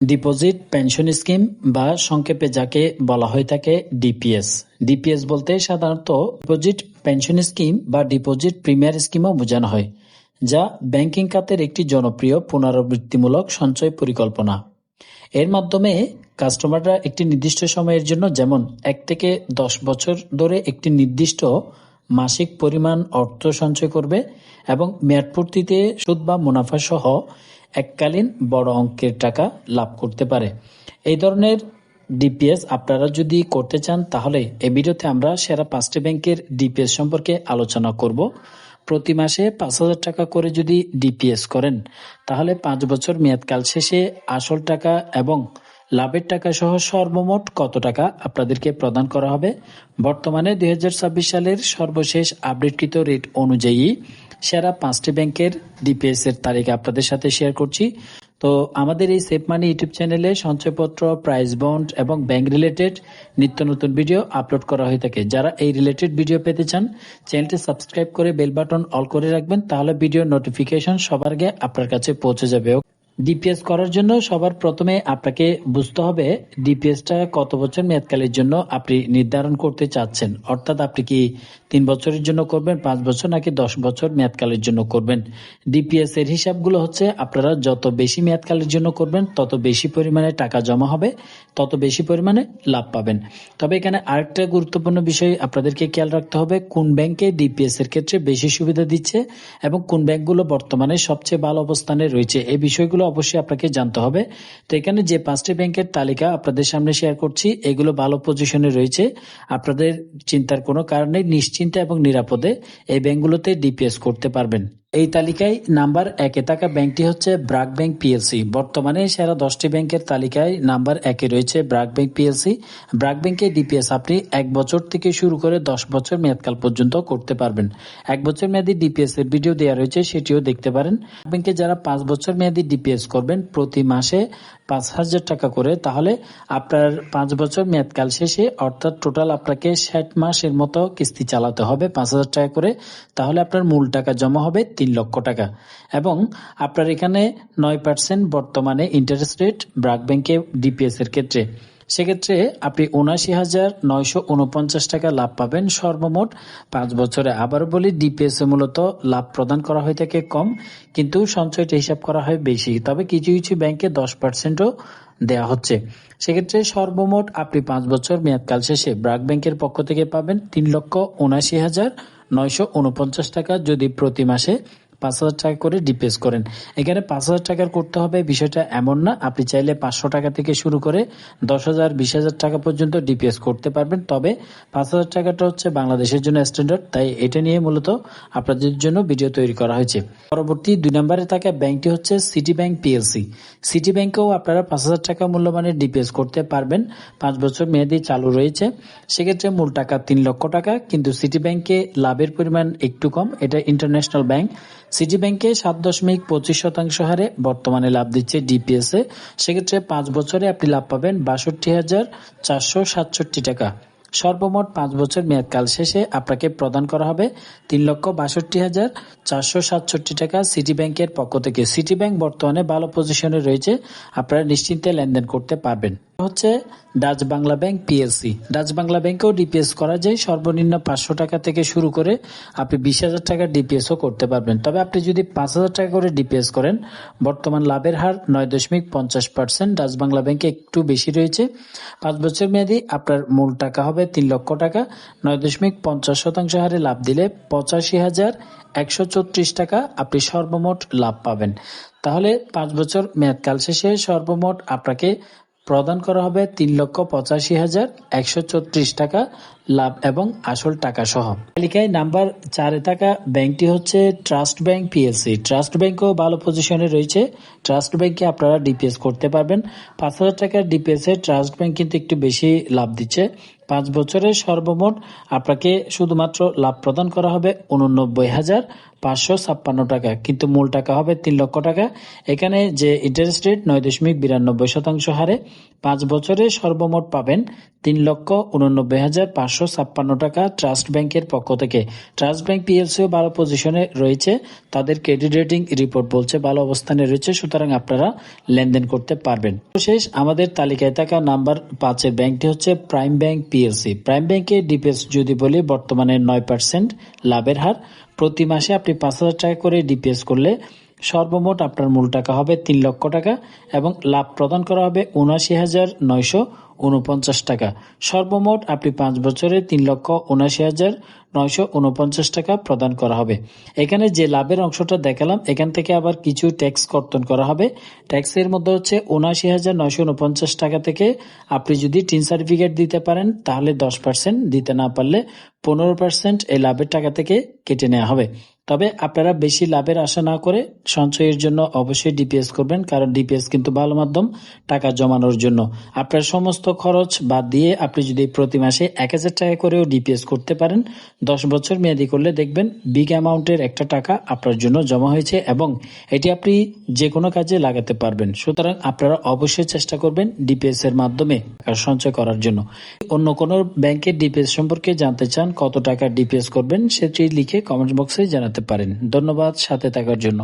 Deposit pension scheme বা সংক্ষেপে যাকে বলা হয়ে থাকে ডিপিএস। ডিপিএস বলতে সাধারণত ডিপোজিট পেনশন স্কিম বা ডিপোজিট প্রিমিয়ার স্কিমও বোঝানো হয়, যা ব্যাংকিং খাতের একটি জনপ্রিয় পুনরাবৃত্তিমূলক সঞ্চয় পরিকল্পনা। এর মাধ্যমে কাস্টমাররা একটি নির্দিষ্ট সময়ের জন্য, যেমন 1 থেকে 10 বছর ধরে একটি নির্দিষ্ট মাসিক পরিমাণ অর্থ সঞ্চয় করবে এবং মেয়াদপূর্তিতে সুদ বা মুনাফা সহ এককালীন বড় অঙ্কের টাকা লাভ করতে পারে। এই ধরনের ডিপিএস আপনারা যদি করতে চান, তাহলে এই ভিডিওতে আমরা সেরা 5টি ব্যাংকের ডিপিএস সম্পর্কে আলোচনা করব। প্রতি মাসে 5,000 টাকা করে যদি ডিপিএস করেন, তাহলে 5 বছর মেয়াদকাল শেষে আসল টাকা এবং লাভের টাকা সহ সর্বমোট কত টাকা আপনাদেরকে প্রদান করা হবে। বর্তমানে 2026 সালের সর্বশেষ আপডেটকৃত রেট অনুযায়ী সেরা 5টি ব্যাংকের ডিপিএস এর তালিকা আপনাদের সাথে শেয়ার করছি। তো আমাদের এই সেভ মানি ইউটিউব চ্যানেলে সঞ্চয়পত্র, প্রাইস বন্ড এবং ব্যাংক রিলেটেড নিত্য নতুন ভিডিও আপলোড করা হয়ে থাকে। যারা এই রিলেটেড ভিডিও পেতে চান, চ্যানেলটি সাবস্ক্রাইব করে বেল বাটন অল করে রাখবেন, তাহলে ভিডিও নোটিফিকেশন সবার আগে আপনার কাছে পৌঁছে যাবে। ডিপিএস করার জন্য সবার প্রথমে আপনাকে বুঝতে হবে ডিপিএসটা কত বছর মেয়াদকালের জন্য আপনি নির্ধারণ করতে চাচ্ছেন। অর্থাৎ আপনি কি 3 বছরের জন্য করবেন, 5 বছর নাকি 10 বছর মেয়াদকালের জন্য করবেন। ডিপিএস এর হিসাবগুলো হচ্ছে, আপনারা যত বেশি মেয়াদকালের জন্য করবেন তত বেশি পরিমাণে টাকা জমা হবে, তত বেশি পরিমাণে লাভ পাবেন। তবে এখানে আরেকটা গুরুত্বপূর্ণ বিষয় আপনাদেরকে খেয়াল রাখতে হবে, কোন ব্যাংকে ডিপিএস এর ক্ষেত্রে বেশি সুবিধা দিচ্ছে এবং কোন ব্যাংকগুলো বর্তমানে সবচেয়ে ভালো অবস্থানে রয়েছে, এই বিষয়গুলো অবশ্যই আপনাকে জানতে হবে। তো এখানে যে 5টি ব্যাংকের তালিকা আপনাদের সামনে শেয়ার করছি, এগুলো ভালো পজিশনে রয়েছে। আপনাদের চিন্তার কোনো কারণ নেই, নিশ্চিন্তে এবং নিরাপদে এই ব্যাংকগুলোতে ডিপিএস করতে পারবেন। এই তালিকায় নাম্বার 1-এ থাকা ব্যাংকটি হচ্ছে ব্র্যাক ব্যাংক পিএলসি। বর্তমানে সেরা 10টি ব্যাংকের তালিকায় নাম্বার 1-এ রয়েছে ব্র্যাক ব্যাংক পিএলসি। ব্র্যাক ব্যাংকে ডিপিএস আপনি 1 বছর থেকে শুরু করে 10 বছর মেয়াদকাল পর্যন্ত করতে পারবেন। 1 বছর মেয়াদী ডিপিএস এর ভিডিও দেওয়া রয়েছে, সেটিও দেখতে পারেন। ব্যাংকে যারা 5 বছর মেয়াদী ডিপিএস করবেন প্রতি মাসে 5,000 টাকা করে, তাহলে আপনার 5 বছর মেয়াদকাল শেষে, অর্থাৎ টোটাল আপনাকে 60 মাসের মতো কিস্তি চালাতে হবে 5,000 টাকা করে, তাহলে আপনার মূল টাকা জমা হবে 3 লক্ষ টাকা। এবং আপনার এখানে 9% বর্তমানে ইন্টারেস্ট রেট ব্র্যাক ব্যাংকে ডিপিএস এর ক্ষেত্রে। সেক্ষেত্রে আপনি 79,949 টাকা লাভ পাবেন সর্বমোট 5 বছরে। আবারও বলি, ডিপিএস এ মূলত লাভ প্রদান করা হয়ে থাকে কম, কিন্তু সঞ্চয়টা হিসাব করা হয় বেশি। তবে কিছু কিছু ব্যাংকে 10%ও দেওয়া হচ্ছে। সেক্ষেত্রে সর্বমোট আপনি 5 বছর মেয়াদকাল শেষে ব্র্যাক ব্যাংকের পক্ষ থেকে পাবেন 3,79,949 টাকা, যদি প্রতি মাসে 5,000 টাকা করে ডিপিএস করেন। এখানে 5,000 টাকার করতে হবে বিষয়টা এমন না, আপনি চাইলে 500 টাকা থেকে শুরু করে 10,000, 20,000 টাকা পর্যন্ত ডিপিএস করতে পারবেন। তবে 5,000 টাকাটা হচ্ছে বাংলাদেশের জন্য স্ট্যান্ডার্ড, তাই এটা নিয়ে মূলত আপনাদের জন্য ভিডিও তৈরি করা হয়েছে। পরবর্তী 2 নম্বরে থাকা ব্যাংকটি হচ্ছে সিটি ব্যাংক পিএলসি। সিটি ব্যাংকেও আপনারা 5,000 টাকা মূল্যমানের ডিপিএস করতে পারবেন, 5 বছর মেয়াদি চালু রয়েছে। সেক্ষেত্রে মূল টাকা 3 লক্ষ টাকা, কিন্তু সিটি ব্যাংকে লাভের পরিমাণ একটু কম, এটা ইন্টারন্যাশনাল ব্যাংক। সিটি ব্যাংকে 7.25% হারে বর্তমানে লাভ দিচ্ছে ডিপিএস এ। সেক্ষেত্রে 5 বছরে আপনি লাভ পাবেন 62,467 টাকা। সর্বমোট 5 বছর মেয়াদকাল শেষে আপনাকে প্রদান করা হবে 3,62,467 টাকা সিটি ব্যাংকের পক্ষ থেকে। সিটি ব্যাংক বর্তমানে ভালো পজিশনে রয়েছে, আপনারা নিশ্চিন্তে লেনদেন করতে পারবেন। হচ্ছে Dutch Bangla bank PLC. Dutch Bangla ব্যাংকেও ডিপিএস করা যায়, সর্বনিম্ন 500 টাকা থেকে শুরু করে আপনি 20,000 টাকার ডিপিএসও করতে পারবেন। তবে আপনি যদি 5,000 টাকা করে ডিপিএস করেন, বর্তমান লাভের হার 9.50%, ডাচ বাংলা ব্যাংকে একটু বেশি রয়েছে। 5 বছর মেয়াদি আপনার মূল টাকা হবে 3 লক্ষ টাকা, 9.50% হারে লাভ দিলে 85,134 টাকা আপনি সর্বমোট লাভ পাবেন। তাহলে 5 বছর মেয়াদকাল শেষে সর্বমোট আপনাকে প্রদান করা হবে 3,85,134 টাকা লাভ এবং আসল টাকা সহ। তালিকায় নাম্বার 4-এ থাকা ব্যাংকটি হচ্ছে ট্রাস্ট ব্যাংক পিএলসি। ট্রাস্ট ব্যাংকও ভালো পজিশনে রয়েছে। ট্রাস্ট ব্যাংকে আপনারা ডিপিএস করতে পারবেন। 5,000 টাকার ডিপিএস এ ট্রাস্ট ব্যাংক কিন্তু একটু বেশি লাভ দিচ্ছে। 5 বছরে সর্বমোট আপনাকে শুধুমাত্র লাভ প্রদান করা হবে 89,556 টাকা, কিন্তু মূল টাকা হবে 3 লক্ষ টাকা। এখানে যে ইন্টারেস্ট রেট 9.92% হারে 5 বছরে সর্বমোট পাবেন 3,89,556 556 টাকা ট্রাস্ট ব্যাংকের পক্ষ থেকে। ট্রাস্ট ব্যাংক পিএলসিও ভালো পজিশনে রয়েছে, তাদের ক্রেডিট রেটিং রিপোর্ট বলছে ভালো অবস্থানে রয়েছে, সুতরাং আপনারা লেনদেন করতে পারবেন। শেষ আমাদের তালিকায় থাকা নাম্বার 5 ব্যাংকটি হচ্ছে প্রাইম ব্যাংক পিএলসি। প্রাইম ব্যাংকের ডিপিএস যদি বলি বর্তমানে 9% লাভের হার। প্রতি মাসে আপনি 5,000 টাকা করে ডিপিএস করলে সর্বমোট আপনার মূল টাকা হবে 3 লক্ষ টাকা এবং লাভ প্রদান করা হবে 79,949 টাকা। সর্বমোট আপনি 5 বছরে 3,79,949 টাকা প্রদান করা হবে। এখানে যে লাভের অংশটা দেখালাম এখান থেকে আবার কিছু ট্যাক্স কর্তন করা হবে। ট্যাক্সের মধ্যে হচ্ছে 79,949 টাকা থেকে আপনি যদি টিন সার্টিফিকেট দিতে পারেন তাহলে 10%, দিতে না পারলে 15% এই লাভের টাকা থেকে কেটে নেওয়া হবে। তবে আপনারা বেশি লাভের আশা না করে সঞ্চয়ের জন্য অবশ্যই ডিপিএস করবেন, কারণ ডিপিএস কিন্তু ভালো মাধ্যম টাকা জমানোর জন্য। আপনার সমস্ত খরচ বাদ দিয়ে আপনি যদি প্রতি মাসে 1,000 টাকা করেও ডিপিএস করতে পারেন, 10 বছর মেয়াদি করলে দেখবেন বিগ অ্যামাউন্টের একটা টাকা আপনার জন্য জমা হয়েছে এবং এটি আপনি যে কোনো কাজে লাগাতে পারবেন। সুতরাং আপনারা অবশ্যই চেষ্টা করবেন ডিপিএস এর মাধ্যমে সঞ্চয় করার জন্য। অন্য কোনো ব্যাংকের ডিপিএস সম্পর্কে জানতে চান, কত টাকা ডিপিএস করবেন, সেটি লিখে কমেন্ট বক্সে জানাতে পারেন। ধন্যবাদ সাথে থাকার জন্য।